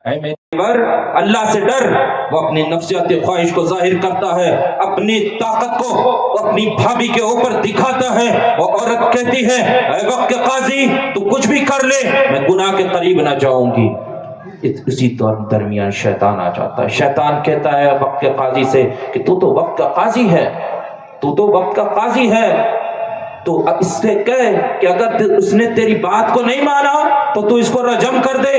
اے میرے بر اللہ سے ڈر۔ وہ اپنی نفسیاتی خواہش کو ظاہر کرتا ہے، اپنی طاقت کو اپنی بھابھی کے اوپر دکھاتا ہے۔ وہ عورت کہتی ہے اے وقت کے قاضی تو کچھ بھی کر لے، میں گناہ کے قریب نہ جاؤں گی۔ اسی درمیان شیطان آ جاتا ہے۔ شیطان کہتا ہے وقت کے قاضی سے کہ تو وقت کا قاضی ہے، تو وقت کا قاضی ہے، تو اس سے کہے کہ اگر اس نے تیری بات کو نہیں مانا تو اس کو رجم کر دے،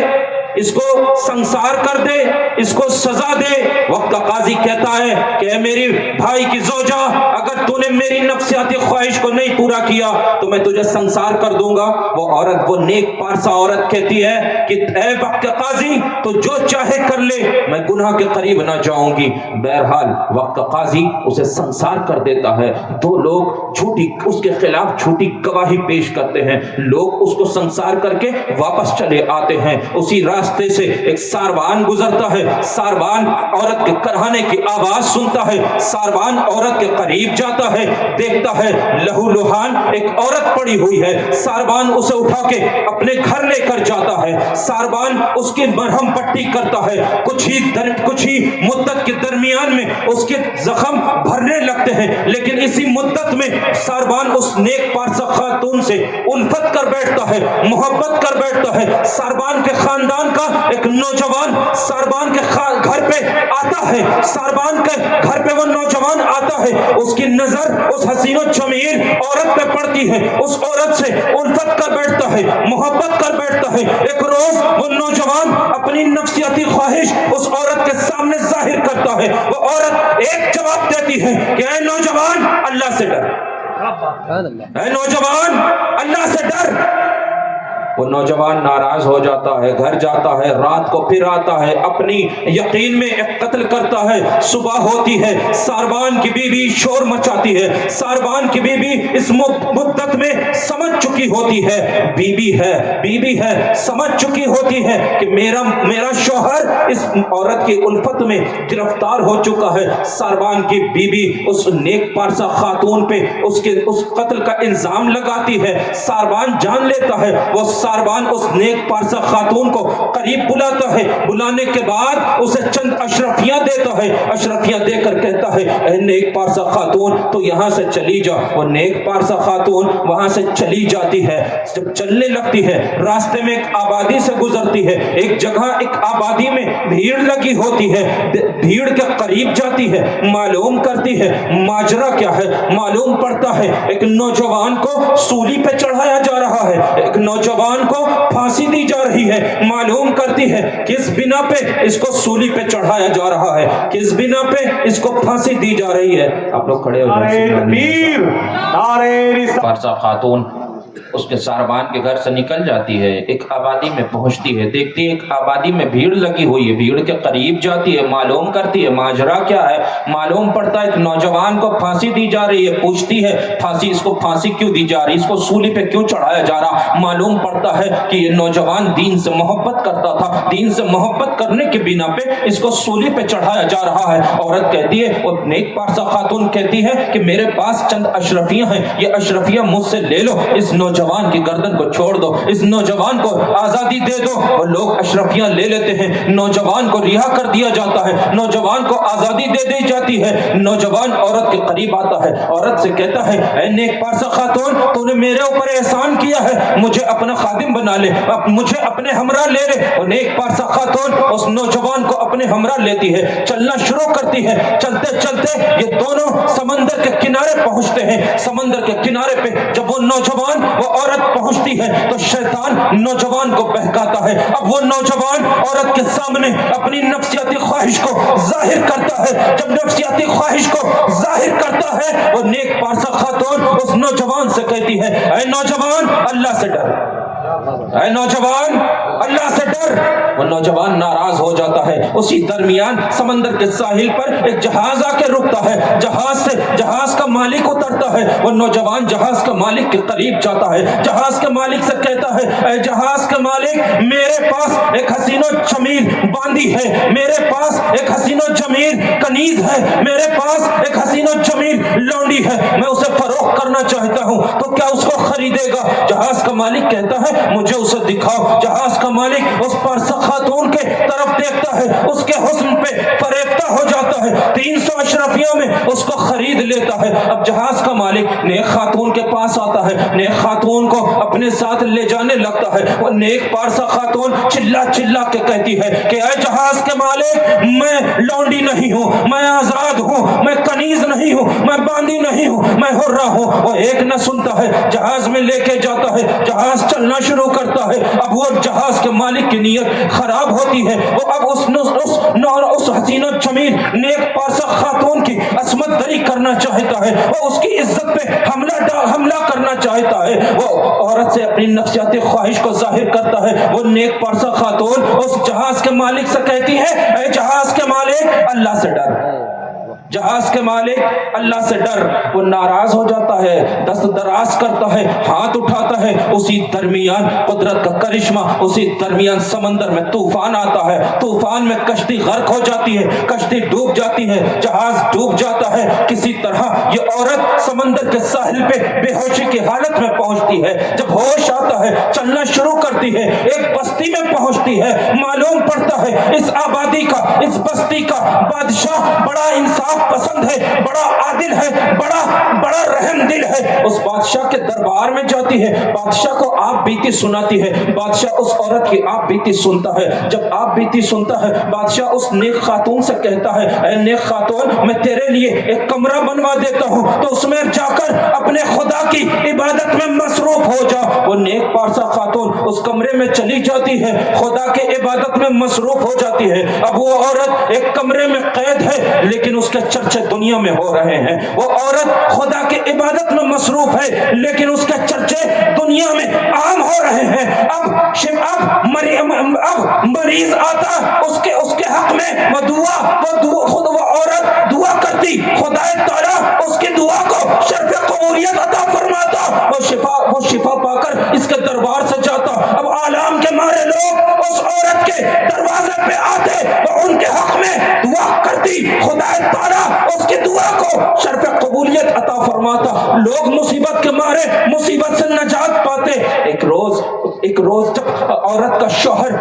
اس کو سنسار کر دے، اس کو سزا دے۔ وقت کا قاضی کہتا ہے کہ اے میری بھائی کی زوجہ، اگر تو نے میری نفسیاتی خواہش کو نہیں پورا کیا تو میں تجھے سنسار کر دوں گا۔ وہ عورت، وہ نیک پارسا عورت کہتی ہے کہ اے وقت کا قاضی تو جو چاہے کر لے، میں گناہ کے قریب نہ جاؤں گی۔ بہرحال وقت کا قاضی اسے سنسار کر دیتا ہے۔ دو لوگ جھوٹی اس کے خلاف جھوٹی گواہی پیش کرتے ہیں، لوگ اس کو سنسار کر کے واپس چلے آتے ہیں۔ اسی راستے سے ایک ساروان گزرتا ہے، ساروان عورت کے کرہانے کی آواز سنتا ہے، ساروان عورت کے قریب جاتا ہے، دیکھتا ہے لہو لہان ایک عورت پڑی ہوئی ہے۔ ساروان اسے اٹھا کے اپنے گھر لے کر جاتا ہے، ساروان اس کی مرہم پٹی کرتا ہے، کچھ ہی مدت کے درمیان میں اس کے زخم بھرنے لگتے ہیں، لیکن اسی مدت میں ساروان اس نیک پارسا خاتون سے الفت کر بیٹھتا ہے، محبت کر بیٹھتا ہے۔ ساروان کے خاندان کا ایک نوجوان ساروان کے گھر پہ آتا ہے، ساروان کے گھر پہ وہ نوجوان آتا ہے، اس کی نظر اس حسین و جمیل عورت پہ پڑتی ہے، اس عورت سے الفت کر بیٹھتا ہے، محبت کر بیٹھتا ہے۔ ایک روز وہ نوجوان اپنی نفسیاتی خواہش اس عورت کے سامنے ظاہر کرتا ہے، وہ عورت ایک جواب دیتی ہے کہ اے نوجوان اللہ سے ڈر، اے نوجوان اللہ سے ڈر۔ وہ نوجوان ناراض ہو جاتا ہے، گھر جاتا ہے، رات کو پھر آتا ہے، اپنی یقین میں ایک قتل کرتا ہے۔ صبح ہوتی ہے، ساروان کی بیوی شور مچاتی ہے، ساروان کی بیوی اس مدت میں سمجھ چکی ہوتی ہے، بیوی ہے سمجھ چکی ہوتی ہے کہ میرا شوہر اس عورت کی الفت میں گرفتار ہو چکا ہے۔ ساروان کی بیوی اس نیک پارسا خاتون پہ اس قتل کا الزام لگاتی ہے۔ ساروان جان لیتا ہے، وہ ساروان اس نیک پارسا خاتون کو قریب بلاتا ہے، بلانے کے بعد اسے چند اشرفیاں دیتا ہے، اشرفیاں دے کر کہتا ہے اے نیک پارسا خاتون تو یہاں سے چلی جا۔ وہ نیک پارسا خاتون وہاں سے چلی جاتی ہے، جب چلنے لگتی ہے راستے میں ایک آبادی سے گزرتی ہے، ایک جگہ ایک آبادی میں بھیڑ لگی ہوتی ہے، بھیڑ کے قریب جاتی ہے، معلوم کرتی ہے ماجرا کیا ہے۔ معلوم پڑتا ہے ایک نوجوان کو سولی پہ چڑھایا جا رہا ہے، ایک نوجوان کو پھانسی دی جا رہی ہے۔ معلوم کرتی ہے کس بنا پہ اس کو سولی پہ چڑھایا جا رہا ہے، کس بنا پہ اس کو پھانسی دی جا رہی ہے۔ آپ لوگ کھڑے ہو جائیں۔ پارسا خاتون اس کے ساروان کے گھر سے نکل جاتی ہے، ایک آبادی میں پہنچتی ہے، دیکھتی ہے ایک آبادی میں بھیڑ لگی ہوئی ہے، بھیڑ کے قریب جاتی ہے، معلوم کرتی ہے ماجرا کیا ہے۔ معلوم پڑتا ہے ایک نوجوان کو پھانسی دی جا رہی ہے، پوچھتی ہے اس کو پھانسی کیوں دی جا رہی، اس کو سولی پہ کیوں چڑھایا جا رہا۔ معلوم پڑتا ہے کہ یہ نوجوان دین سے محبت کرتا تھا، دین سے محبت کرنے کے بنا پہ اس کو سولی پہ چڑھایا جا رہا ہے۔ عورت کہتی ہے، اور نیک پارسا خاتون کہتی ہے کہ میرے پاس چند اشرفیاں ہیں، یہ اشرفیاں مجھ سے لے لو، اس نوجوان کی گردن کو چھوڑ دو، اس نوجوان کو آزادی دے دو۔ اور لوگ اشرفیاں لے لیتے ہیں، نوجوان کو رہا کر دیا جاتا ہے، نوجوان کو آزادی دے دی جاتی ہے۔ نوجوان عورت کے قریب آتا ہے، عورت سے کہتا ہے اے نیک پارسا خاتون تو نے میرے اوپر احسان کیا ہے، مجھے اپنا خادم بنا لے، مجھے اپنے ہمراہ لے لے۔ اور نیک پارسا خاتون اس نوجوان کو اپنے ہمراہ لیتی ہے، چلنا شروع کرتی ہے۔ چلتے چلتے یہ دونوں سمندر کے کنارے پہنچتے ہیں۔ سمندر کے کنارے پہ جب وہ نوجوان وہ عورت پہنچتی ہے تو شیطان نوجوان کو بہکاتا ہے۔ اب وہ نوجوان عورت کے سامنے اپنی نفسیاتی خواہش کو ظاہر کرتا ہے۔ جب نفسیاتی خواہش کو ظاہر کرتا ہے وہ نیک پارسا خاتون اس نوجوان سے کہتی ہے اے نوجوان اللہ سے ڈر، اے نوجوان اللہ سے ڈر۔ وہ نوجوان ناراض ہو جاتا ہے۔ اسی درمیان سمندر کے ساحل پر ایک جہاز آ کے رکتا ہے، جہاز کا مالک اترتا ہے۔ وہ نوجوان جہاز کے مالک کے قریب جاتا ہے، جہاز کے مالک سے کہتا ہے اے جہاز کے مالک میرے پاس ایک حسین و جمیل باندی ہے، میرے پاس ایک حسین و جمیل کنیز ہے، میرے پاس ایک حسین و جمیل لونڈی ہے، میں اسے فروخت کرنا چاہتا ہوں، تو کیا اس کو خریدے گا؟ جہاز کا مالک کہتا ہے مجھے اسے دکھاؤ۔ جہاز کا مالک اس پارسا خاتون کے طرف دیکھتا ہے اس کے حسن پہ فریفتہ ہو جاتا ہے، 300 اشرفیوں میں اس کو خرید لیتا ہے۔ اب جہاز کا مالک نیک خاتون کے پاس آتا ہے، نیک خاتون کو اپنے ساتھ لے جانے لگتا ہے۔ وہ نیک پارسا خاتون چلا چلا کے کہتی ہے کہ اے جہاز کے مالک، میں لونڈی نہیں ہوں، میں آزاد ہوں، میں کنیز نہیں ہوں، میں باندی نہیں ہوں، میں حرہ ہوں۔ وہ ایک نہ سنتا ہے، جہاز میں لے کے جاتا ہے، جہاز چلنا شروع کرتا ہے۔ اب وہ جہاز کے مالک کی نیت خراب ہوتی ہے، وہ اب اس حسین و جمیل نیک پارسا خاتون کی عصمت دری کرنا چاہتا ہے، وہ اس کی عزت پہ حملہ کرنا چاہتا ہے۔ وہ عورت سے اپنی نفسیاتی خواہش کو ظاہر کرتا ہے۔ وہ نیک پارسا خاتون اس جہاز کے مالک سے کہتی ہے اے جہاز کے مالک، اللہ سے ڈر، جہاز کے مالک اللہ سے ڈر۔ وہ ناراض ہو جاتا ہے، دست دراز کرتا ہے، ہاتھ اٹھاتا ہے۔ اسی درمیان قدرت کا کرشمہ، اسی درمیان سمندر میں طوفان آتا ہے، طوفان میں کشتی غرق ہو جاتی ہے، کشتی ڈوب جاتی ہے، جہاز ڈوب جاتا ہے۔ کسی طرح یہ عورت سمندر کے ساحل پہ بے ہوشی کی حالت میں پہنچتی ہے۔ جب ہوش آتا ہے چلنا شروع کرتی ہے، ایک بستی میں پہنچتی ہے۔ معلوم پڑتا ہے اس آبادی کا، اس بستی کا بادشاہ بڑا انصاف پسند ہے، بڑا عادل ہے، بڑا رحم دل ہے۔ اس بادشاہ کے دربار میں جاتی ہے، بادشاہ کو آپ بیتی سناتی ہے۔ بادشاہ اس عورت کی آپ بیتی سنتا ہے۔ جب آپ بیتی سنتا ہے، بادشاہ اس نیک خاتون سے کہتا ہے اے نیک خاتون، میں تیرے لیے ایک کمرہ بنوا دیتا ہوں، تو اس میں جا کر اپنے خدا کی عبادت میں مصروف ہو جا۔ وہ نیک پارسا خاتون اس کمرے میں چلی جاتی ہے، خدا کے عبادت میں مصروف ہو جاتی ہے۔ اب وہ عورت ایک کمرے میں قید ہے، لیکن اس کے چرچے دنیا میں ہو رہے ہیں۔ وہ عورت خدا کی عبادت میں مصروف ہے، لیکن اس کے چرچے دنیا میں عام ہو رہے ہیں۔ اب مریض آتا اس کے حق میں خود وہ عورت دعا کرتی، خدا تعالیٰ اس کی دعا کو شرف قبولیت عطا فرماتا۔ وہ شفا پا کر اس کے دربار سے جاتا۔ اب آلام کے مارے لوگ اس عورت کے دروازے پہ آتے، وہ ان کے حق میں دعا کرتی، خدا تعالیٰ اس کی دعا کو شرف قبولیت عطا فرماتا۔ لوگ مصیبت کے مارے مصیبت سے نجات پاتے۔ ایک روز جب عورت کا شوہر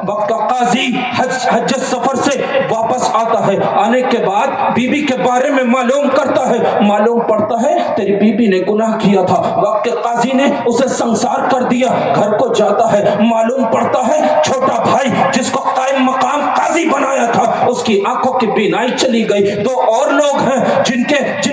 وقت کا قاضی حج سفر سے واپس آتا ہے، آنے کے بعد بیوی کے بارے میں معلوم کرتا ہے، معلوم پڑتا ہے تیری بیوی نے گناہ کیا تھا، وقت کے قاضی نے اسے سنسار کر دیا۔ گھر کو جاتا ہے، معلوم پڑتا ہے چھوٹا بھائی جس کو قائم مقام قاضی بنایا تھا، اس کی آنکھوں کی بینائی چلی گئی۔ دو اور لوگ ہیں جن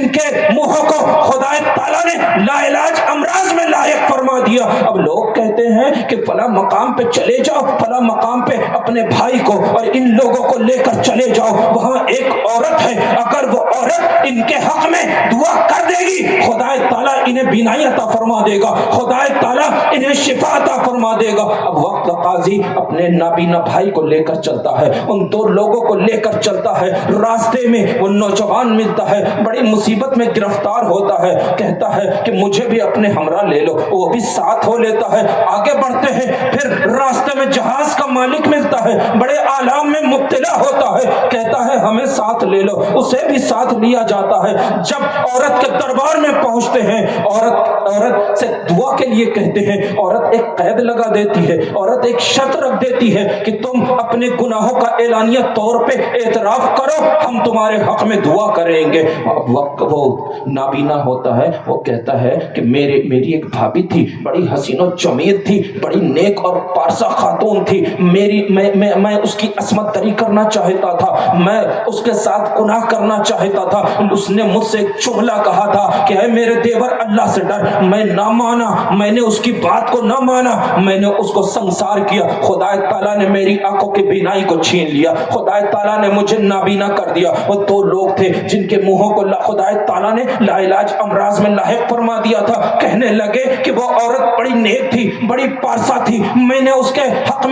کے منہوں کو خدا تعالیٰ نے لا علاج امراض میں لاحق فرما دیا۔ اب لوگ کہتے ہیں کہ فلاں مقام پہ چلے جاؤ، فلاں مقام پہ اپنے بھائی کو اور ان لوگوں کو لے کر چلے جاؤ، وہاں ایک عورت ہے، اگر وہ عورت ان کے حق میں دعا کر دے گی، خدا تعالیٰ انہیں بینائی عطا فرما دے گا، خدا تعالیٰ انہیں شفا عطا فرما دے گا۔ اب وقت کا قاضی اپنے نابینا بھائی کو لے کر چلتا ہے، ان دو لوگوں کو لے کر چلتا ہے۔ راستے میں وہ نوجوان ملتا ہے، بڑی مصیبت میں گرفتار ہوتا ہے، کہتا ہے کہ مجھے بھی اپنے ہمراہ لے لو، وہ بھی ساتھ ہو لیتا ہے۔ آگے بڑھتے ہیں، پھر راستے میں جہاز کا مالک ملتا ہے، بڑے آلام میں مبتلا ہوتا ہے، کہتا ہے ہمیں ساتھ لے لو، اسے بھی ساتھ لیا جاتا ہے۔ جب عورت کے دربار میں پہنچتے ہیں، عورت سے دعا کے لیے کہتے ہیں، عورت ایک قید لگا دیتی ہے، عورت ایک شرط رکھ دیتی ہے کہ تم اپنے گناہوں کا اعلانیہ طور پہ اعتراف کرو، ہم تمہارے حق میں دعا کریں گے۔ وقت وہ نابینا ہوتا ہے، وہ کہتا ہے کہ میری ایک بھابھی تھی، بڑی حسین و جمیل تھی، بڑی نیک اور پارسا خاتون تھی، میں اس کی عصمت دری کرنا چاہتا تھا، میں اس کے ساتھ گناہ کرنا چاہتا تھا۔ اس نے مجھ سے ایک جملہ کہا تھا کہ اے میرے دیور اللہ سے ڈر، میں نہ مانا، میں نے اس کی بات کو نہ مانا، میں نے اس کو سنسار کیا، خدا تعالیٰ نے میری آنکھوں کی بینائی کو چھین لیا، خدا تعالیٰ نے مجھے نابینا کر دیا۔ وہ دو لوگ تھے جن کے منہوں کو خدا تعالیٰ نے لا علاج امراض میں لاحق فرما دیا تھا، کہنے لگے کہ وہ عورت بڑی نیک تھی، بڑی پارسا تھی، میں نے اس کے حق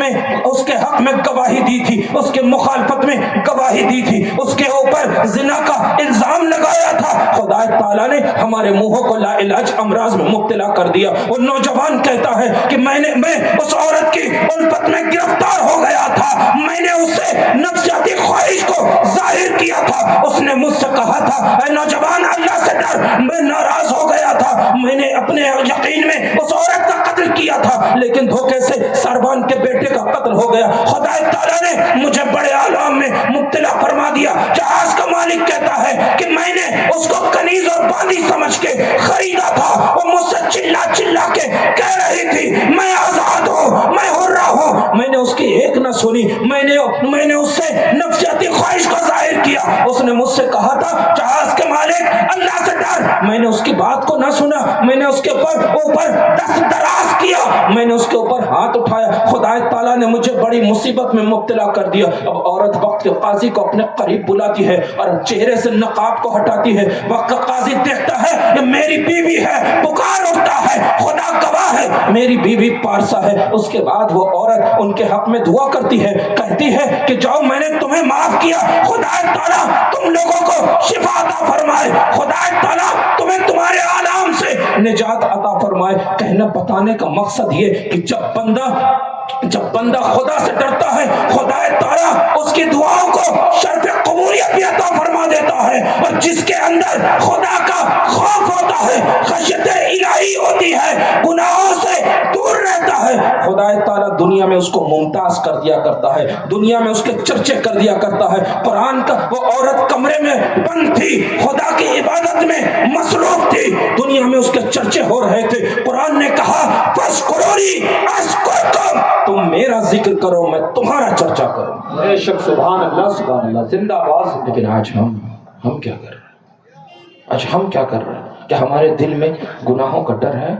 میں گواہی دی تھی، اس کے مخالفت میں گواہی دی تھی، اس کے اوپر زنا کا الزام لگایا تھا، خدا تعالیٰ نے ہمارے منہوں کو لا علاج امراض میں مبتلا کر دیا۔ وہ نوجوان کہتا ہے کہ میں اس عورت کی الفت میں گرفتار ہو گیا تھا، میں نے اس سے نفسیاتی خواہش کو ظاہر کیا تھا، اس نے مجھ سے کہا تھا اے نوجوان اللہ سے ڈر، میں ناراض ہو گیا تھا، میں نے اپنے یقین میں اس عورت کا قتل کیا تھا، لیکن دھوکے سے سربان کے بیٹے کا قتل ہو گیا، خدا تعالیٰ نے مجھے بڑے عالم میں مبتلا فرما دیا۔ جہاز کا مالک کہتا ہے کہ میں نے اس کو کنیز اور باندی سمجھ کے خریدا تھا، وہ مجھ سے چلا چلا کے کہہ رہی تھی میں آزاد ہوں، میں حرہ ہوں، میں نے اس کی ایک نہ سنی، میں نے اس سے نفسیاتی خواہش کو ظاہر کیا۔ اس نے مجھ سے کہا تھا جہاز کے مالک اللہ سے ڈر، میں نے اس کی بات کو نہ سنا، میں نے اس کے اوپر دست دراز کیا، میں نے اس کے اوپر ہاتھ اٹھایا، خدا تعالیٰ نے مجھے بڑی مصیبت میں مبتلا کر دیا۔ اب عورت وقت کے قاضی کو اپنے قریب بلاتی ہے اور چہرے سے نقاب کو ہٹاتی ہے۔ وقت کا قاضی دیکھتا ہے یہ میری بیوی ہے، پکار اٹھتا ہے خدا گواہ ہے میری بیوی پارسا ہے۔ اس کے بعد وہ عورت ان کے حق میں دعا کرتی ہے، کہتی ہے کہ جاؤ میں نے تمہیں معاف کیا، خدا تعالیٰ تم لوگوں کو شفا عطا فرمائے، خدا تعالیٰ تمہیں تمہارے آلام سے نجات عطا فرمائے۔ کہنا بتانے کا مقصد یہ کہ جب بندہ خدا سے ڈرتا ہے، خدا تعالیٰ اس کی دعاؤں کو شرف قبولیت بھی عطا فرما دیتا ہے، اور جس کے اندر خدا کا خوف ہوتا ہے، خشیت الہی ہوتی ہے، گناہوں سے دور رہتا ہے، خدا تعالیٰ دنیا میں اس کو ممتاز کر دیا کرتا ہے، دنیا میں اس کے چرچے کر دیا کرتا ہے۔ قرآن کا وہ عورت کمرے میں بند تھی، خدا کی عبادت میں مصروف تھی، دنیا میں اس کے چرچے ہو رہے تھے۔ قرآن نے کہا فَاذْكُرُونِی أَذْكُرْکُم، تم میرا ذکر کرو میں تمہارا چرچا کروں۔ بے شک سبحان اللہ سبحان اللہ، زندہ آواز۔ لیکن آج ہم کیا کر رہے ہیں؟ آج ہم کیا کر رہے ہیں کہ ہمارے دل میں گناہوں کا ڈر ہے؟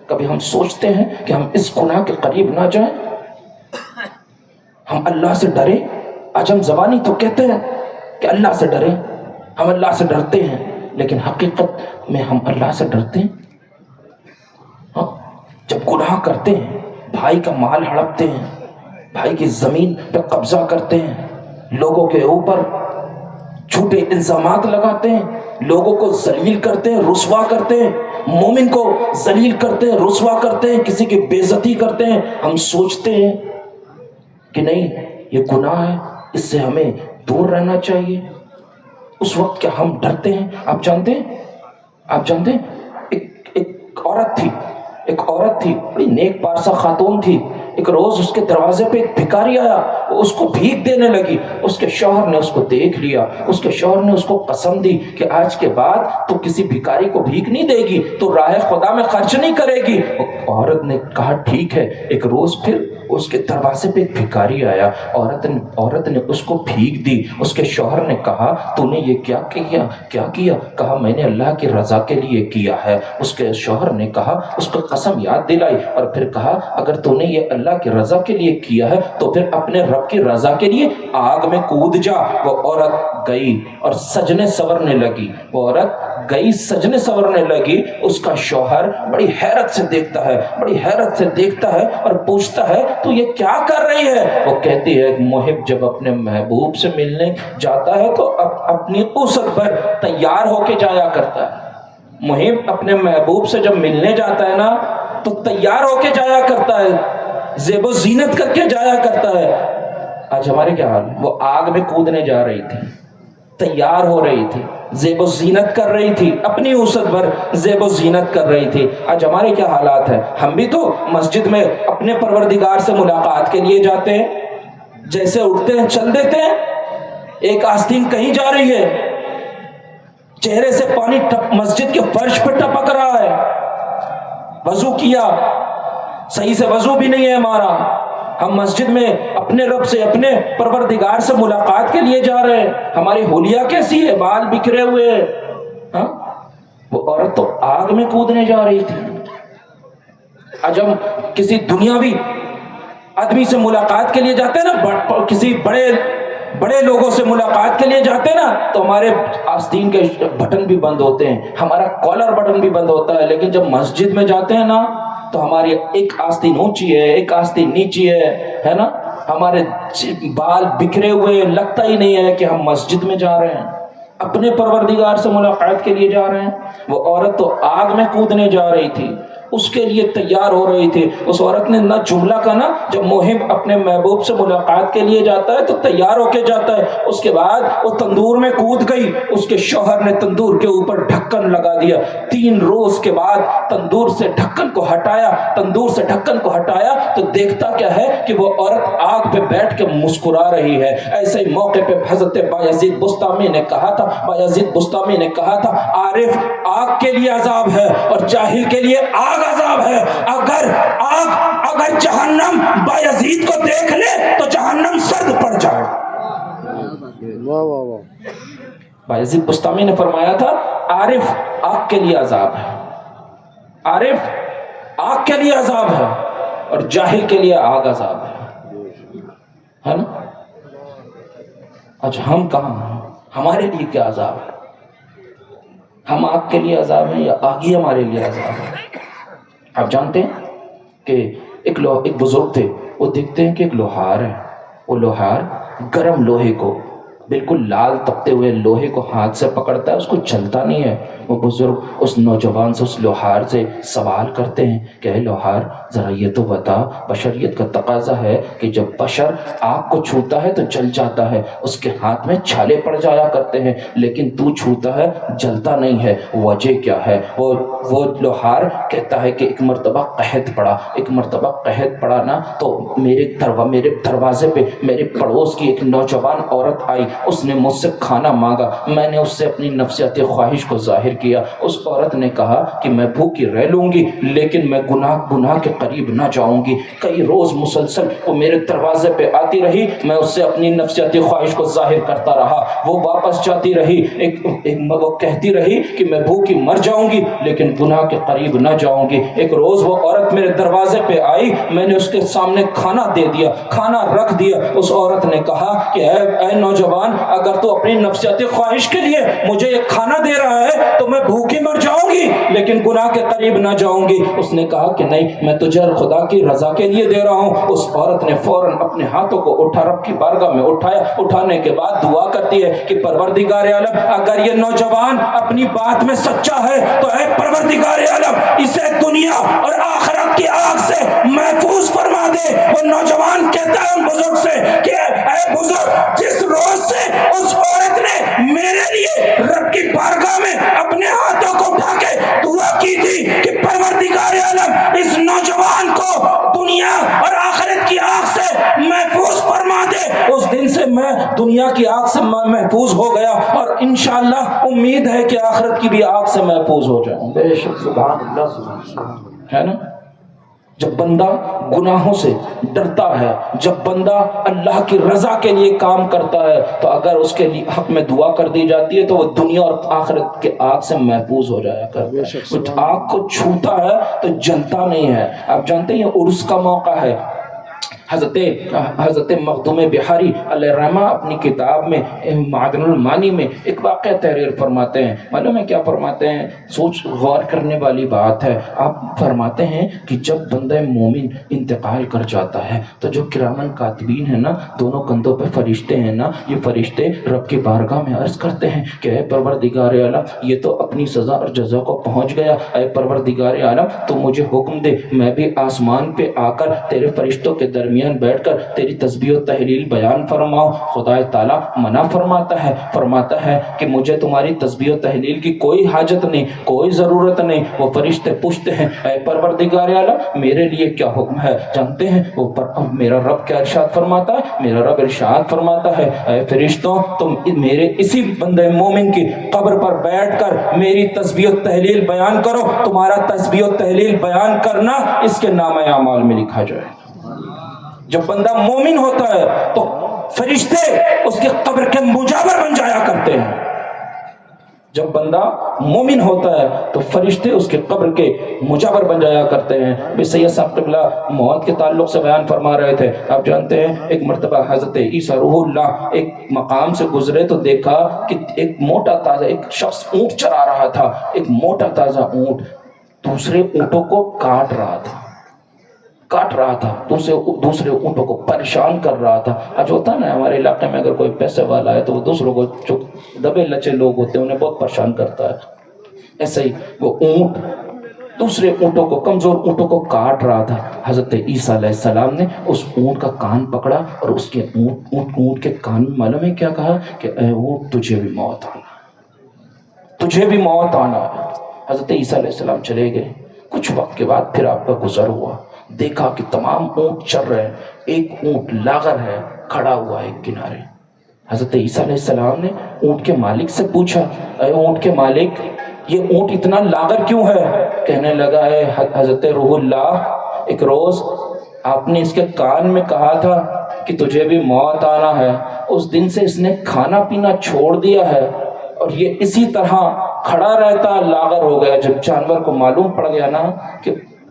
کبھی ہم سوچتے ہیں کہ ہم اس گناہ کے قریب نہ جائیں؟ ہم اللہ سے ڈریں؟ آج ہم زبانی تو کہتے ہیں کہ اللہ سے ڈریں، ہم اللہ سے ڈرتے ہیں، لیکن حقیقت میں ہم اللہ سے ڈرتے ہیں؟ جب گناہ کرتے ہیں، بھائی کا مال ہڑپتے ہیں، بھائی کی زمین پہ قبضہ کرتے ہیں، لوگوں کے اوپر جھوٹے الزامات لگاتے ہیں، لوگوں کو ذلیل کرتے ہیں، رسوا کرتے ہیں، مومن کو ذلیل کرتے ہیں، رسوا کرتے ہیں، کسی کی بے عزتی کرتے ہیں، ہم سوچتے ہیں کہ نہیں یہ گناہ ہے، اس سے ہمیں دور رہنا چاہیے۔ اس وقت کیا ہم ڈرتے ہیں؟ آپ جانتے ہیں ایک عورت تھی بڑی نیک پارسا خاتون تھی۔ ایک روز اس کے دروازے پہ ایک بھکاری آیا، وہ اس کو بھیک دینے لگی، اس کے شوہر نے اس کو دیکھ لیا، اس کے شوہر نے اس کو قسم دی کہ آج کے بعد تو کسی بھکاری کو بھیک نہیں دے گی، تو راہ خدا میں خرچ نہیں کرے گی۔ عورت نے کہا ٹھیک ہے۔ ایک روز پھر اس کے دروازے پہ ایک بھکاری آیا، عورت نے اس کو بھیک دی۔ اس کے شوہر نے کہا تو نے یہ کیا کیا؟ کہا میں نے اللہ کی رضا کے لیے کیا ہے۔ اس کے شوہر نے کہا، اس کو قسم یاد دلائی اور پھر کہا اگر تو نے یہ اللہ کی رضا کے لیے کیا ہے تو پھر اپنے رب کی رضا کے لیے آگ میں کود جا۔ وہ عورت گئی اور سجنے سورنے لگی، اس کا شوہر بڑی حیرت سے دیکھتا ہے اور پوچھتا ہے تو یہ کیا کر رہی ہے؟ وہ کہتی ہے محب جب اپنے محبوب سے ملنے جاتا ہے تو اپنی اوسط پر تیار ہو کے جایا کرتا ہے۔ محب اپنے محبوب سے جب ملنے جاتا ہے نا تو تیار ہو کے جایا کرتا ہے، زیب و زینت کر کے جایا کرتا ہے۔ آج ہمارے کیا حال؟ وہ آگ میں کودنے جا رہی تھی، تیار ہو رہی تھی، زیب و زینت کر رہی تھی، اپنی اوسط پر زیب و زینت کر رہی تھی۔ آج ہمارے کیا حالات ہیں؟ ہم بھی تو مسجد میں اپنے پروردگار سے ملاقات کے لیے جاتے ہیں، جیسے اٹھتے ہیں چل دیتے ہیں۔ ایک آستین کہیں جا رہی ہے، چہرے سے پانی مسجد کے فرش پہ ٹپک رہا ہے، وضو کیا، صحیح سے وضو بھی نہیں ہے ہمارا، ہم مسجد میں اپنے رب سے، اپنے پروردگار سے ملاقات کے لیے جا رہے ہیں، ہماری حلیہ کیسی ہے؟ بال بکھرے ہوئے ہیں۔ وہ عورت تو آگ میں کودنے جا رہی تھی۔ آج ہم کسی دنیاوی آدمی سے ملاقات کے لیے جاتے ہیں نا، کسی بڑے لوگوں سے ملاقات کے لیے جاتے ہیں نا، تو ہمارے آستین کے بٹن بھی بند ہوتے ہیں، ہمارا کالر بٹن بھی بند ہوتا ہے، لیکن جب مسجد میں جاتے ہیں نا تو ہماری ایک آستین اونچی ہے، ایک آستین نیچی ہے نا، ہمارے بال بکھرے ہوئے، لگتا ہی نہیں ہے کہ ہم مسجد میں جا رہے ہیں، اپنے پروردگار سے ملاقات کے لیے جا رہے ہیں۔ وہ عورت تو آگ میں کودنے جا رہی تھی، اس کے لیے تیار ہو رہی تھی. اس عورت نے نہ جملہ کا نا، جب محب اپنے محبوب سے ملاقات کے لیے جاتا ہے تو تیار ہو کے جاتا ہے. اس کے بعد وہ تندور میں کود گئی. اس کے شوہر نے تندور کے اوپر ڈھکن لگا دیا. 3 روز کے بعد تندور سے ڈھکن کو ہٹایا تو دیکھتا کیا ہے کہ وہ عورت آگ پہ بیٹھ کے مسکرا رہی ہے. ایسے ہی موقع پہ حضرت بایزید بسطامی نے کہا تھا عارف آگ کے لیے عذاب ہے اور جاہل کے لیے آگ عذاب ہے. اگر جہنم بایزید کو دیکھ لے تو جہنم سرد پڑ جائے. بایزید بسطامی نے فرمایا تھا عارف آگ کے لیے عذاب ہے اور جاہل کے لیے آگ عذاب ہے نا. آج ہم کہاں ہیں؟ ہمارے لیے کیا عذاب ہے؟ ہم آگ کے لیے عذاب ہیں یا آگ ہی ہمارے لیے عذاب ہے؟ آپ جانتے ہیں کہ ایک بزرگ تھے، وہ دیکھتے ہیں کہ ایک لوہار ہے. وہ لوہار گرم لوہے کو، بالکل لال تپتے ہوئے لوہے کو ہاتھ سے پکڑتا ہے، اس کو چلتا نہیں ہے. وہ بزرگ اس نوجوان سے، اس لوہار سے سوال کرتے ہیں کہ اے لوہار ذرا یہ تو بتا، بشریت کا تقاضا ہے کہ جب بشر آگ کو چھوتا ہے تو جل جاتا ہے، اس کے ہاتھ میں چھالے پڑ جایا کرتے ہیں، لیکن تو چھوتا ہے جلتا نہیں ہے، وجہ کیا ہے؟ وہ لوہار کہتا ہے کہ ایک مرتبہ قحط پڑا نا تو میرے دروازے پہ میرے پڑوس کی ایک نوجوان عورت آئی. اس نے مجھ سے کھانا مانگا. میں نے اس سے اپنی نفسیاتی خواہش کو ظاہر کیا. اس عورت نے کہا کہ میں بھوکی رہ لوں گی لیکن میں گناہ کے قریب نہ جاؤں گی. کئی روز مسلسل وہ میرے دروازے پہ آتی رہی. میں اس سے اپنی نفسیاتی خواہش کو ظاہر کرتا رہا. وہ واپس جاتی رہی. وہ کہتی رہی کہ میں بھوکی مر جاؤں گی لیکن گناہ کے قریب نہ جاؤں گی. ایک روز وہ عورت میرے دروازے پہ آئی. میں نے اس کے سامنے کھانا دے دیا، کھانا رکھ دیا. اس عورت نے کہا کہ اے نوجوان، اگر تو اپنی نفسیاتی خواہش کے لیے مجھے یہ کھانا دے رہا ہے تو میں بھوکی مر جاؤں گی لیکن گناہ کے قریب نہ جاؤں گی. اس نے کہا کہ نہیں، میں تجھے خدا کی رضا کے لیے دے رہا ہوں. اس عورت نے فوراً اپنے ہاتھوں کو اٹھا، رب کی بارگاہ میں اٹھایا. اٹھانے کے بعد دعا کرتی ہے کہ پروردگار عالم، اگر یہ نوجوان اپنی بات میں سچا ہے تو اے پروردگار عالم اسے دنیا اور آخرت کی آگ سے محفوظ فرما دے. وہ نوجوان کہتا ہے بزرگ سے کہ اے بزرگ، جس روز سے اس عورت نے میرے لیے رب کی بارگاہ میں اپنے ہاتھوں کو اٹھا کے دعا کی تھی کہ پروردگار عالم اس نوجوان کو دنیا اور آخرت کی آگ سے محفوظ فرما دے، اس دن سے میں دنیا کی آگ سے محفوظ ہو گیا اور انشاءاللہ امید ہے کہ آخرت کی بھی آگ سے محفوظ ہو جاؤں. بے شک سبحان اللہ ہے نا. جب بندہ گناہوں سے ڈرتا ہے، جب بندہ اللہ کی رضا کے لیے کام کرتا ہے تو اگر اس کے لیے حق میں دعا کر دی جاتی ہے تو وہ دنیا اور آخرت کے آگ سے محفوظ ہو جایا کرتا ہے. وہ آگ کو چھوتا ہے تو جلتا نہیں ہے. آپ جانتے ہیں یہ عرس کا موقع ہے. حضرت مخدوم بہاری علیہ الرحمہ اپنی کتاب میں معدن المانی میں ایک واقعہ تحریر فرماتے ہیں. معلوم ہے کیا فرماتے ہیں؟ سوچ غور کرنے والی بات ہے. آپ فرماتے ہیں کہ جب بندہ مومن انتقال کر جاتا ہے تو جو کرامن کاتبین ہیں نا، دونوں کندھوں پہ فرشتے ہیں نا، یہ فرشتے رب کی بارگاہ میں عرض کرتے ہیں کہ اے پروردگار عالم، یہ تو اپنی سزا اور جزا کو پہنچ گیا. اے پروردگار عالم، تو مجھے حکم دے میں بھی آسمان پہ آ کر تیرے فرشتوں کے درمیان بیٹھ کر تیری تسبیح و تحلیل بیان فرماؤں. خدا تعالیٰ منع فرماتا ہے کہ مجھے تمہاری تسبیح و تحلیل کی کوئی حاجت نہیں، کوئی ضرورت نہیں. وہ فرشتے پوچھتے ہیں اے پروردگار عالم میرے لیے کیا حکم ہے؟ جانتے ہیں میرا رب کیا ارشاد فرماتا ہے؟ میرا رب ارشاد فرماتا ہے اے فرشتوں، تم میرے اسی بندے مومن کی قبر پر بیٹھ کر میری تسبیح و تحلیل بیان کرو. تمہارا تسبیح و تحلیل بیان کرنا اس کے نامہ اعمال میں لکھا جائے. جب بندہ مومن ہوتا ہے تو فرشتے اس کی قبر کے مجاور بن جایا کرتے ہیں. جب بندہ مومن ہوتا ہے تو فرشتے اس کے قبر کے مجاور بن جایا کرتے ہیں. بھی سید صاحب قبلہ موت کے تعلق سے بیان فرما رہے تھے. آپ جانتے ہیں ایک مرتبہ حضرت عیسیٰ روح اللہ ایک مقام سے گزرے تو دیکھا کہ ایک موٹا تازہ ایک شخص اونٹ چرا رہا تھا. ایک موٹا تازہ اونٹ دوسرے اونٹوں کو کاٹ رہا تھا، دوسرے اونٹوں کو پریشان کر رہا تھا. آج ہوتا ہے نا ہمارے علاقے میں اگر کوئی پیسے والا ہے تو وہ دوسروں کو جو دبے لچے لوگ ہوتے ہیں انہیں بہت پریشان کرتا ہے. ایسے ہی وہ اونٹ دوسرے اونٹوں کو، کمزور اونٹوں کو کاٹ رہا تھا. حضرت عیسیٰ علیہ السلام نے اس اونٹ کا کان پکڑا اور اس کے اونٹ کے کان میں معلوم ہے کیا کہا کہ اے اونٹ تجھے بھی موت آنا، تجھے بھی موت آنا. حضرت عیسیٰ علیہ السلام چلے گئے. کچھ وقت کے بعد پھر آپ کا گزر ہوا، دیکھا کہ تمام اونٹ چل رہے ہیں، ایک اونٹ لاغر ہے کھڑا ہوا ہے ایک کنارے. حضرت عیسیٰ علیہ السلام نے اونٹ کے مالک سے پوچھا اے اونٹ کے مالک یہ اونٹ اتنا لاغر کیوں ہے؟ کہنے لگا ہے حضرت روح اللہ، ایک روز آپ نے اس کے کان میں کہا تھا کہ تجھے بھی موت آنا ہے، اس دن سے اس نے کھانا پینا چھوڑ دیا ہے اور یہ اسی طرح کھڑا رہتا لاغر ہو گیا. جب جانور کو معلوم پڑ گیا نا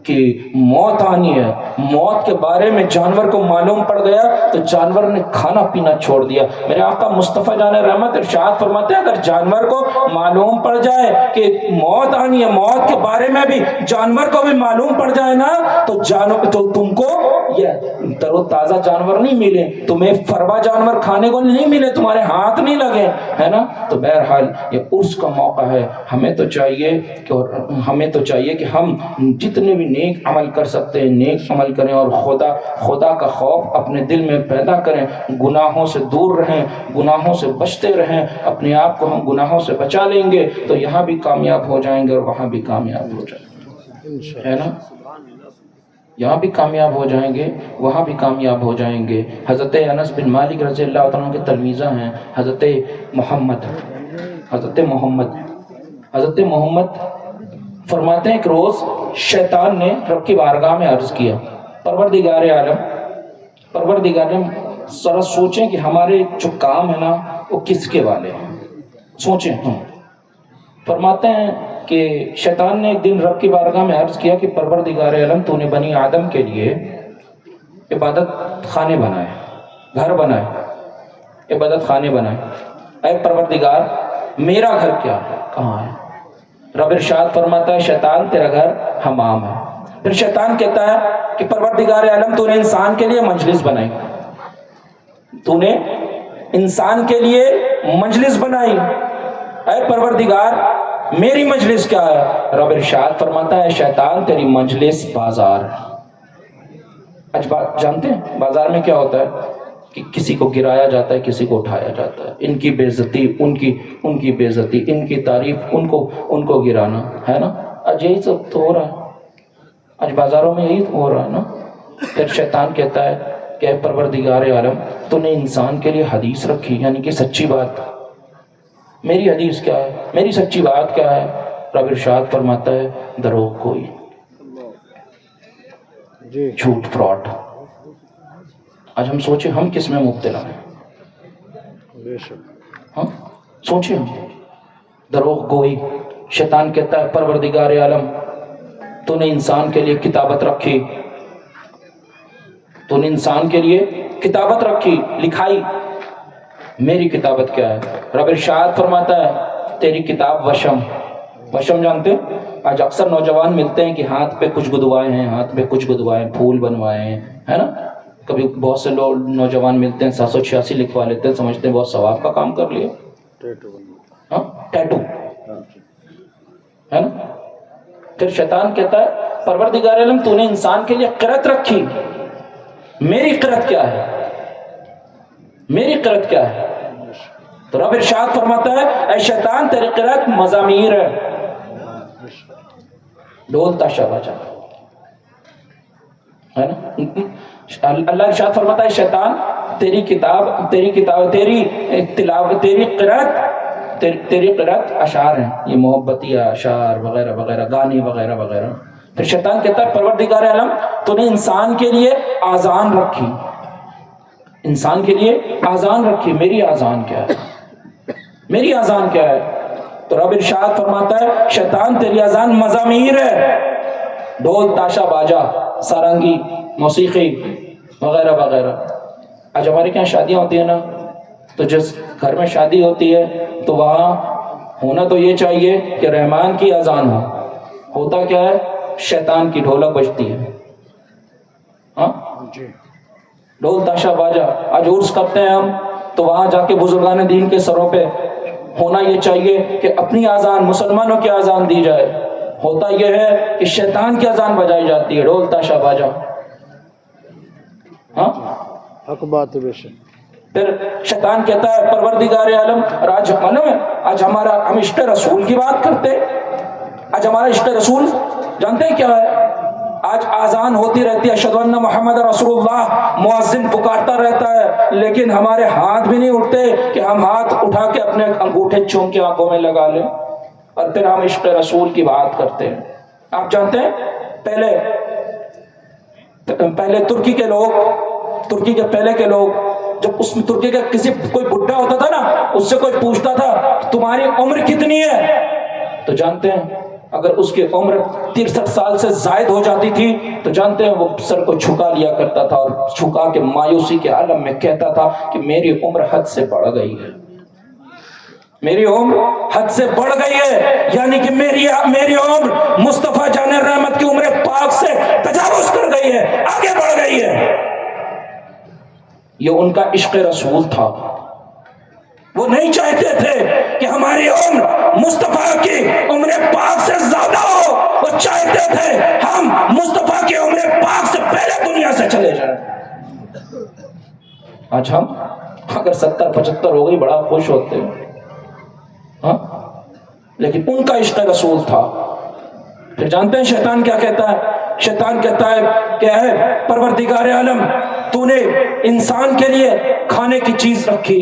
کہ موت آنی ہے، موت کے بارے میں جانور کو معلوم پڑ گیا تو جانور نے کھانا پینا چھوڑ دیا. میرے آقا مصطفیٰ جان رحمت ارشاد فرماتے ہیں اگر جانور کو معلوم پڑ جائے کہ موت آنی ہے، موت کے بارے میں بھی جانور کو بھی معلوم پڑ جائے نا تو تم کو یہ تر و تازہ جانور نہیں ملے، تمہیں فروا جانور کھانے کو نہیں ملے، تمہارے ہاتھ نہیں لگے، ہے نا. تو بہرحال یہ عرس کا موقع ہے. ہمیں تو چاہیے کہ ہم جتنے بھی نیک عمل کر سکتے ہیں نیک عمل کریں اور خدا کا خوف اپنے دل میں پیدا کریں، گناہوں سے دور رہیں، گناہوں سے بچتے رہیں. اپنے آپ کو ہم گناہوں سے بچا لیں گے تو یہاں بھی کامیاب ہو جائیں گے اور وہاں بھی کامیاب ہو جائیں گے، ہے نا. یہاں بھی کامیاب ہو جائیں گے وہاں بھی کامیاب ہو جائیں گے. حضرت انس بن مالک رضی اللہ تعالیٰ کے تلمیذہ ہیں حضرت محمد فرماتے ہیں ایک روز شیطان نے رب کی بارگاہ میں عرض کیا پروردگار عالم ذرا سوچیں کہ ہمارے جو کام ہے نا وہ کس کے والے ہیں، سوچیں ہم. فرماتے ہیں کہ شیطان نے ایک دن رب کی بارگاہ میں عرض کیا کہ پروردگار عالم تو نے بنی آدم کے لیے عبادت خانے بنائے، گھر بنائے، عبادت خانے بنائے. اے پروردگار میرا گھر کیا ہے، کہاں ہے؟ رب ارشاد فرماتا ہے شیطان تیرا گھر حمام ہے. پھر شیطان کہتا ہے کہ پروردگار عالم تو نے انسان کے لیے مجلس بنائی، تو نے انسان کے لیے مجلس بنائی، اے پروردگار میری مجلس کیا ہے؟ رب ارشاد فرماتا ہے شیطان تیری مجلس بازار ہے. جانتے ہیں بازار میں کیا ہوتا ہے کہ کسی کو گرایا جاتا ہے، کسی کو اٹھایا جاتا ہے، ان کی بے عزتی ان کی بے عزتی، ان کی تعریف ان کو گرانا، ہے نا. آج یہی سب تو ہو رہا ہے، آج بازاروں میں یہی ہو رہا ہے نا. پھر شیطان کہتا ہے کہ اے پروردگار عالم تو نے انسان کے لیے حدیث رکھی، یعنی کہ سچی بات. میری حدیث کیا ہے، میری سچی بات کیا ہے؟ رب ارشاد فرماتا ہے دروغ کوئی، جھوٹ، فراڈ. آج ہم سوچیں ہم کس میں مبتلا ہیں، ہاں سوچیں. دروغ گوئی. شیطان کہتا ہے پروردگار عالم تو نے انسان کے لیے کتابت رکھی، تو نے انسان کے لیے کتابت رکھی، لکھائی. میری کتابت کیا ہے؟ رب ارشاد فرماتا ہے تیری کتاب وشم جانتے ہیں؟ آج اکثر نوجوان ملتے ہیں کہ ہاتھ پہ کچھ گدوائے ہیں، پھول بنوائے ہیں، ہے نا. کبھی بہت سے لوگ نوجوان ملتے ہیں 786 لکھوا لیتے ہیں، سمجھتے ہیں بہت ثواب کا کام کر لیا. ہاں ٹیٹو، ہے نا. پھر شیطان کہتا ہے پروردگار عالم تو نے انسان کے لیے قرت رکھی، میری قرت کیا ہے؟ میری قرت کیا ہے؟ تو رب ارشاد فرماتا ہے اے شیطان تیری قرت مزامیر ہے، ڈھول تاشا باجا، ہے نا. اللہ ارشاد فرماتا ہے شیطان تیری قرات اشعار ہیں، یہ محبتی اشعار وغیرہ وغیرہ، گانے وغیرہ وغیرہ. پھر شیطان کہتا ہے پروردگار عالم تو نے انسان کے لیے آذان رکھی، انسان کے لیے آذان رکھی، میری آذان کیا ہے؟ میری آذان کیا ہے؟ تو رب ارشاد فرماتا ہے شیطان تیری آذان مزامیر ہے، ڈھول تاشا باجا، سارنگی، موسیقی وغیرہ وغیرہ. آج ہمارے یہاں شادیاں ہوتی ہیں نا، تو جس گھر میں شادی ہوتی ہے تو وہاں ہونا تو یہ چاہیے کہ رحمان کی اذان ہو. ہوتا کیا ہے؟ شیطان کی ڈھولک بجتی ہے، ہاں ڈھول تاشا باجا. آج عرس کرتے ہیں ہم تو وہاں جا کے بزرگان دین کے سروں پہ ہونا یہ چاہیے کہ اپنی اذان، مسلمانوں کی اذان دی جائے، ہوتا یہ ہے کہ شیطان کی اذان بجائی جاتی ہے، ڈھول تاشا باجا، ہاں حق بات ہے بے شک۔ پھر شیطان کہتا ہے پروردگار عالم، اور آج معلوم ہے آج ہم عشق رسول کی بات کرتے، آج ہمارا عشق رسول جانتے ہیں کیا ہے؟ آج آذان ہوتی رہتی ہے، اشہدو ان محمد رسول اللہ، مؤذن پکارتا رہتا ہے، لیکن ہمارے ہاتھ بھی نہیں اٹھتے کہ ہم ہاتھ اٹھا کے اپنے انگوٹھے چوم کے آنکھوں میں لگا لیں، اور پھر ہم عشق رسول کی بات کرتے ہیں۔ آپ جانتے ہیں پہلے ترکی کے پہلے کے لوگ، جب اس میں ترکی کا کوئی بڈھا ہوتا تھا نا، اس سے کوئی پوچھتا تھا تمہاری عمر کتنی ہے، تو جانتے ہیں اگر اس کی عمر 63 سال سے زائد ہو جاتی تھی تو جانتے ہیں وہ سر کو جھکا لیا کرتا تھا، اور جھکا کے مایوسی کے عالم میں کہتا تھا کہ میری عمر حد سے بڑھ گئی ہے، میری عمر حد سے بڑھ گئی ہے، یعنی کہ میری عمر مصطفیٰ جان رحمت کی عمر پاک سے تجاوز کر گئی ہے، آگے بڑھ گئی ہے۔ یہ ان کا عشق رسول تھا، وہ نہیں چاہتے تھے کہ ہماری عمر مصطفیٰ کی عمر پاک سے زیادہ ہو، وہ چاہتے تھے ہم مصطفیٰ کی عمر پاک سے پہلے دنیا سے چلے جائیں۔ آج ہم اگر 70-75 ہو گئی بڑا خوش ہوتے ہیں، ہاں، لیکن ان کا عشق رسول تھا۔ پھر جانتے ہیں شیطان کیا کہتا ہے؟ شیطان کہتا ہے کہ اے پروردگار عالم، تو نے انسان کے لیے کھانے کی چیز رکھی،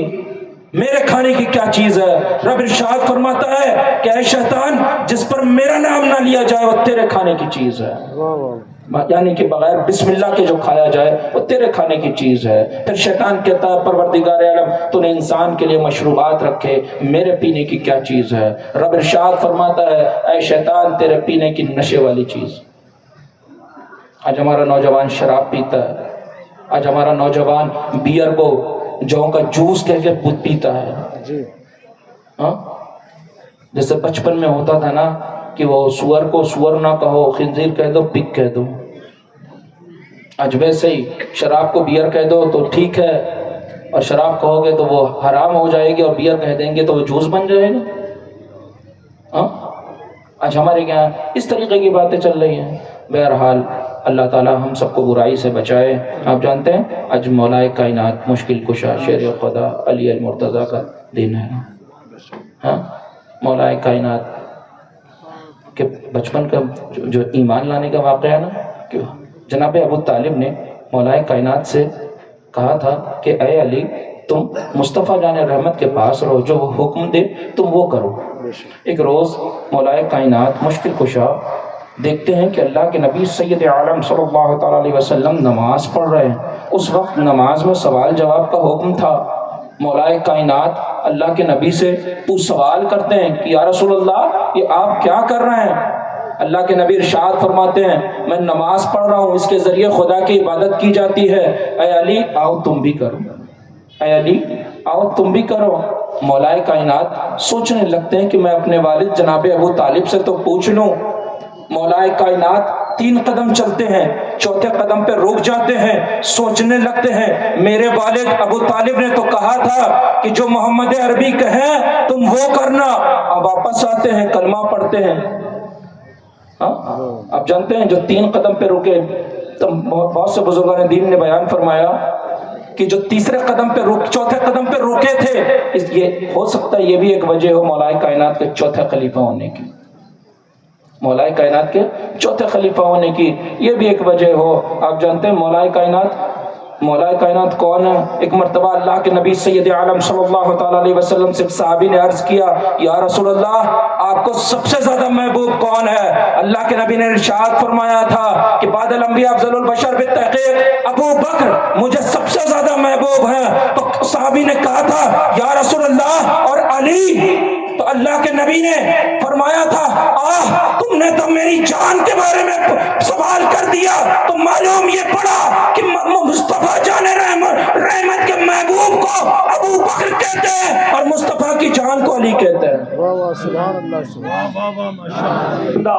میرے کھانے کی کیا چیز ہے؟ رب ارشاد فرماتا ہے کہ اے شیطان، جس پر میرا نام نہ لیا جائے وہ تیرے کھانے کی چیز ہے، یعنی کہ بغیر بسم اللہ کے جو کھایا جائے وہ تیرے کھانے کی چیز ہے۔ پھر شیطان کہتا ہے پروردگار عالم، تو نے انسان کے لیے مشروبات رکھے، میرے پینے کی کیا چیز ہے؟ رب ارشاد فرماتا ہے اے شیطان، تیرے پینے کی نشے والی چیز۔ آج ہمارا نوجوان شراب پیتا ہے، آج ہمارا نوجوان بیئر کو جو کا جوس کہہ کے پیتا ہے، ہاں، جیسے بچپن میں ہوتا تھا نا کہ وہ سور کو سور نہ کہو، خنزیر کہہ دو، پگ کہہ دو، آج ویسے ہی شراب کو بیئر کہہ دو تو ٹھیک ہے، اور شراب کہو گے تو وہ حرام ہو جائے گی، اور بیئر کہہ دیں گے تو وہ جوس بن جائے گا، ہاں۔ آج ہمارے یہاں اس طریقے کی باتیں چل رہی ہیں۔ بہرحال اللہ تعالی ہم سب کو برائی سے بچائے۔ آپ جانتے ہیں آج مولائے کائنات مشکل کشا شیر خدا علی المرتضیٰ کا دن ہے، ہاں، مولائے کائنات کے بچپن کا جو ایمان لانے کا واقعہ ہے نا، کہ جناب ابو طالب نے مولائے کائنات سے کہا تھا کہ اے علی، تم مصطفیٰ جان رحمت کے پاس رہو، جو وہ حکم دے تم وہ کرو۔ ایک روز مولائے کائنات مشکل کشا دیکھتے ہیں کہ اللہ کے نبی سید عالم صلی اللہ تعالیٰ علیہ وسلم نماز پڑھ رہے ہیں۔ اس وقت نماز میں سوال جواب کا حکم تھا۔ مولائے کائنات اللہ کے نبی سے سوال کرتے ہیں کہ یا رسول اللہ، یہ آپ کیا کر رہے ہیں؟ اللہ کے نبی ارشاد فرماتے ہیں میں نماز پڑھ رہا ہوں، اس کے ذریعے خدا کی عبادت کی جاتی ہے۔ اے علی آؤ تم بھی کرو، اے علی آؤ تم بھی کرو۔ مولائے کائنات سوچنے لگتے ہیں کہ میں اپنے والد جناب ابو طالب سے تو پوچھ لوں۔ مولائے کائنات 3 قدم چلتے ہیں، 4تھے قدم پہ رک جاتے ہیں، سوچنے لگتے ہیں میرے والد ابو طالب نے تو کہا تھا کہ جو محمد عربی کہیں تم وہ کرنا۔ اب واپس آتے ہیں، کلمہ پڑھتے ہیں، ہاں۔ آپ جانتے ہیں جو 3 قدم پہ رکے، تو بہت سے بزرگان دین نے بیان فرمایا کہ جو 3رے قدم پہ 4تھے قدم پہ رکے تھے، یہ ہو سکتا ہے یہ بھی ایک وجہ ہو مولائے کائنات کے 4تھے خلیفہ ہونے کی، مولائے کائنات کے 4تھے خلیفہ ہونے کی یہ بھی ایک وجہ ہو۔ آپ جانتے ہیں مولائے کائنات کون ہے؟ ایک مرتبہ اللہ کے نبی سید عالم صلی اللہ تعالیٰ علیہ وسلم سے صحابی نے عرض کیا یا رسول اللہ، آپ کو سب سے زیادہ محبوب کون ہے؟ اللہ کے نبی نے ارشاد فرمایا تھا کہ بعد الانبیاء افضل البشر بالتحقیق ابو بکر مجھے سب سے زیادہ محبوب ہے۔ تو صحابی نے کہا تھا یا رسول اللہ اور علی؟ تو اللہ کے نبی نے فرمایا تھا تم نے تو میری جان کے بارے میں سوال کر دیا، تو معلوم یہ پڑا کہ مصطفیٰ جان رحمت کے محبوب کو ابو بکر کہتے ہیں اور مصطفیٰ کی جان کو علی کہتے ہیں۔ واہ واہ سبحان اللہ، سبحان اللہ، ماشاء اللہ۔